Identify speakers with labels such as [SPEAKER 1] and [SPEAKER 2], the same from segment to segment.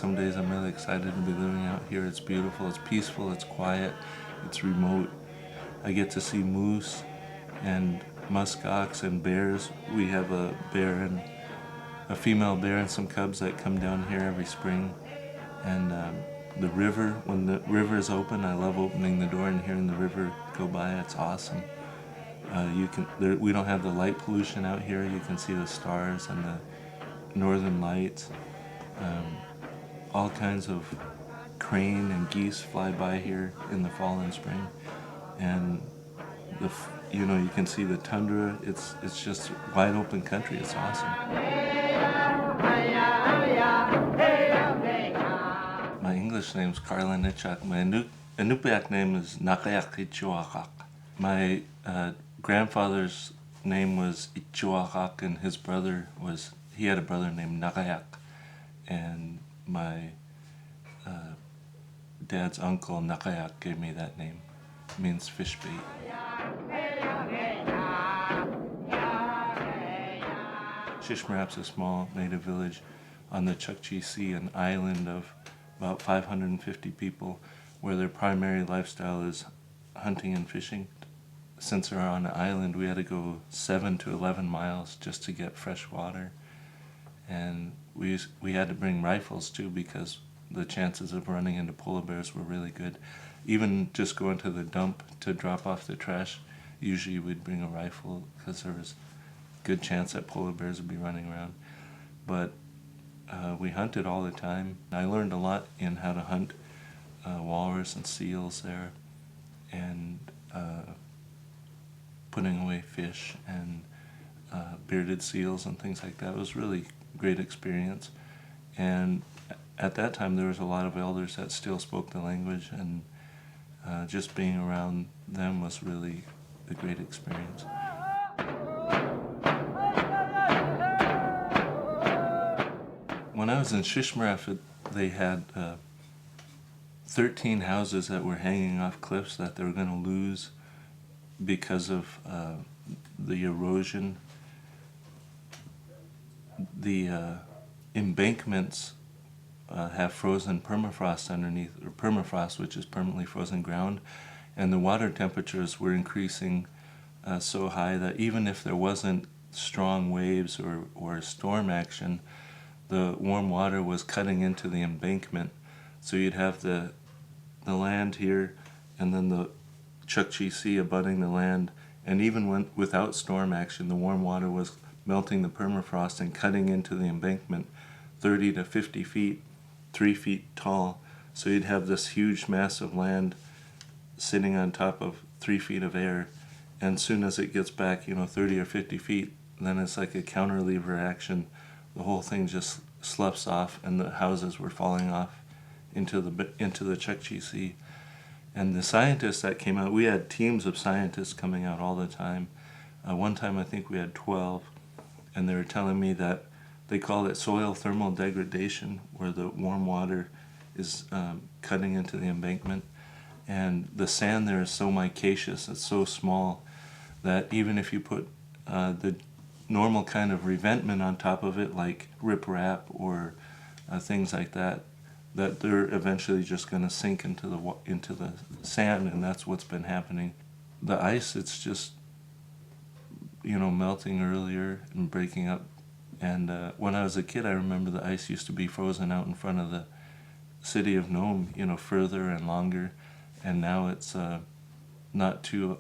[SPEAKER 1] Some days I'm really excited to be living out here. It's beautiful, it's peaceful, it's quiet, it's remote. I get to see moose and muskox and bears. We have a female bear and some cubs that come down here every spring. And the river, when the river is open, I love opening the door and hearing the river go by. It's awesome. We don't have the light pollution out here. You can see the stars and the northern lights. All kinds of crane and geese fly by here in the fall and spring, and you can see the tundra. It's just wide open country. It's awesome. My English name's Carla Itchuagaq. My Inupiaq name is Nagiaq Itchuagaq. My grandfather's name was Itchuagaq, and he had a brother named Nagiaq, and my dad's uncle Nagiaq gave me that name. It means fish bait. Shishmarap's a small native village on the Chukchi Sea, an island of about 550 people, where their primary lifestyle is hunting and fishing. Since they're on an island, we had to go 7 to 11 miles just to get fresh water, and we had to bring rifles too, because the chances of running into polar bears were really good. Even just going to the dump to drop off the trash, usually we'd bring a rifle because there was a good chance that polar bears would be running around. But we hunted all the time. I learned a lot in how to hunt walrus and seals there, and putting away fish and bearded seals and things like that. It was really great experience. And at that time there was a lot of elders that still spoke the language, and just being around them was really a great experience. When I was in Shishmarap, they had 13 houses that were hanging off cliffs that they were going to lose because of the erosion. The embankments have frozen permafrost underneath, or permafrost, which is permanently frozen ground, and the water temperatures were increasing so high that even if there wasn't strong waves or storm action, the warm water was cutting into the embankment. So you'd have the land here, and then the Chukchi Sea abutting the land, and even without storm action, the warm water was melting the permafrost and cutting into the embankment 30 to 50 feet, 3 feet tall. So you'd have this huge mass of land sitting on top of 3 feet of air, and as soon as it gets back 30 or 50 feet, then it's like a counterlever action. The whole thing just sloughs off, and the houses were falling off into the Chukchi Sea. And the scientists that came out, we had teams of scientists coming out all the time. One time I think we had 12, and they were telling me that they call it soil thermal degradation, where the warm water is cutting into the embankment, and the sand there is so micaceous, it's so small, that even if you put the normal kind of revetment on top of it, like riprap or things like that, that they're eventually just going to sink into the sand, and that's what's been happening. The ice, it's just melting earlier and breaking up. And when I was a kid, I remember the ice used to be frozen out in front of the city of Nome, further and longer, and now it's not too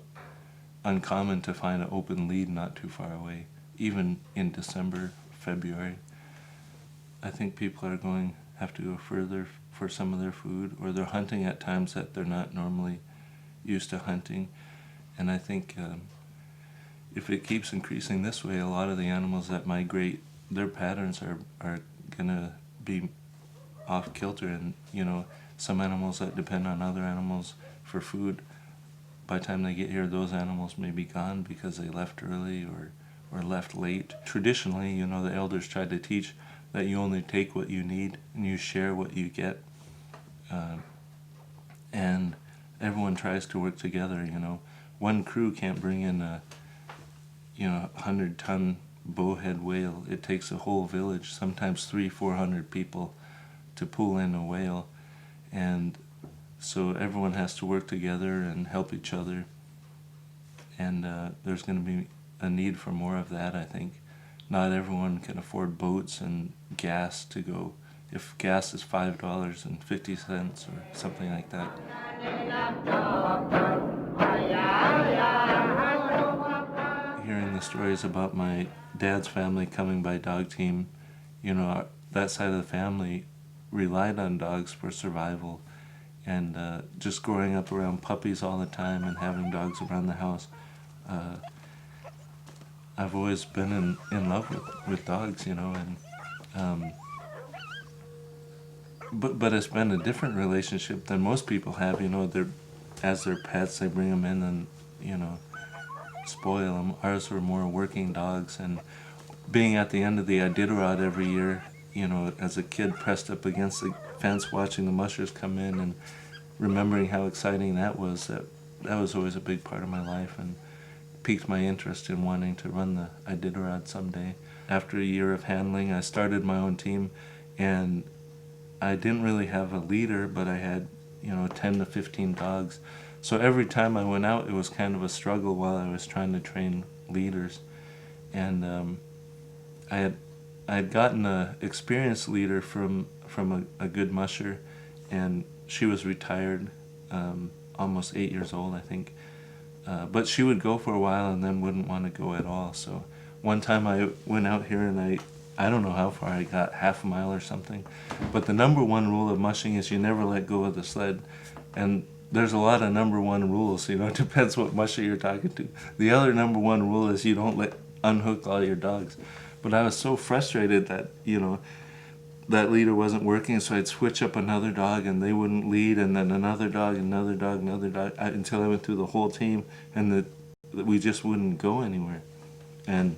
[SPEAKER 1] uncommon to find an open lead not too far away, even in December, February. I think people are have to go further for some of their food, or they're hunting at times that they're not normally used to hunting. And I think if it keeps increasing this way, a lot of the animals that migrate, their patterns are going to be off kilter, and some animals that depend on other animals for food, by the time they get here, those animals may be gone because they left early or left late. Traditionally, the elders tried to teach that you only take what you need and you share what you get, and everyone tries to work together. One crew can't bring in a 100-ton bowhead whale. It takes a whole village, sometimes 300-400 people, to pull in a whale. And so everyone has to work together and help each other. And there's going to be a need for more of that, I think. Not everyone can afford boats and gas to go. If gas is $5.50 or something like that. Hearing the stories about my dad's family coming by dog team, that side of the family relied on dogs for survival. And just growing up around puppies all the time and having dogs around the house, I've always been in love with dogs, and but it's been a different relationship than most people have. They're as their pets, they bring them in and spoil them. Ours were more working dogs, and being at the end of the Iditarod every year, as a kid pressed up against the fence watching the mushers come in and remembering how exciting that was always a big part of my life, and piqued my interest in wanting to run the Iditarod someday. After a year of handling, I started my own team, and I didn't really have a leader, but I had 10 to 15 dogs. So every time I went out, it was kind of a struggle while I was trying to train leaders. And I had gotten an experienced leader from a good musher, and she was retired, almost 8 years old, I think. But she would go for a while and then wouldn't want to go at all. So one time I went out here and I don't know how far I got, half a mile or something. But the number one rule of mushing is you never let go of the sled. And there's a lot of number one rules, it depends what musher you're talking to. The other number one rule is you don't unhook all your dogs. But I was so frustrated that, that leader wasn't working, so I'd switch up another dog and they wouldn't lead, and then another dog, until I went through the whole team, and that we just wouldn't go anywhere. And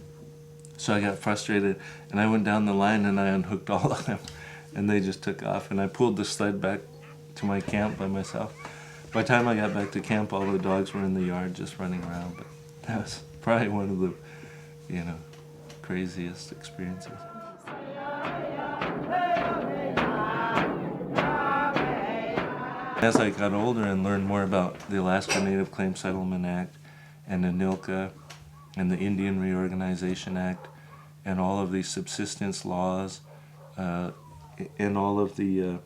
[SPEAKER 1] so I got frustrated, and I went down the line and I unhooked all of them, and they just took off, and I pulled the sled back to my camp by myself. By the time I got back to camp, all the dogs were in the yard just running around, but that was probably one of the, craziest experiences. As I got older and learned more about the Alaska Native Claims Settlement Act and the NILCA and the Indian Reorganization Act and all of these subsistence laws and all of the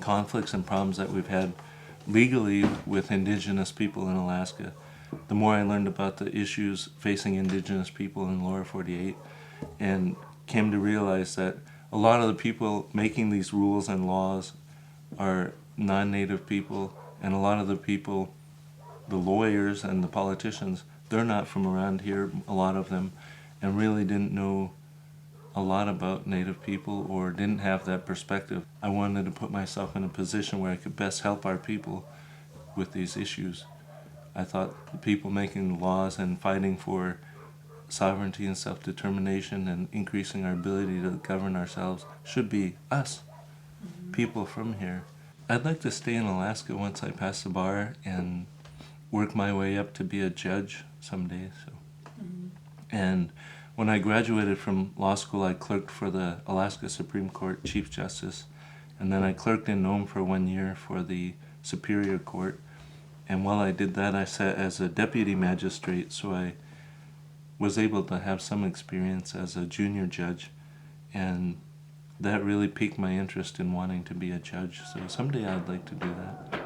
[SPEAKER 1] conflicts and problems that we've had legally with indigenous people in Alaska, the more I learned about the issues facing indigenous people in the lower 48, and came to realize that a lot of the people making these rules and laws are non-native people, and a lot of the people, the lawyers and the politicians, they're not from around here, a lot of them, and really didn't know a lot about Native people or didn't have that perspective. I wanted to put myself in a position where I could best help our people with these issues. I thought the people making the laws and fighting for sovereignty and self-determination and increasing our ability to govern ourselves should be us, people from here. I'd like to stay in Alaska once I pass the bar and work my way up to be a judge someday. And when I graduated from law school, I clerked for the Alaska Supreme Court Chief Justice, and then I clerked in Nome for 1 year for the Superior Court. And while I did that, I sat as a deputy magistrate, so I was able to have some experience as a junior judge, and that really piqued my interest in wanting to be a judge. So someday I'd like to do that.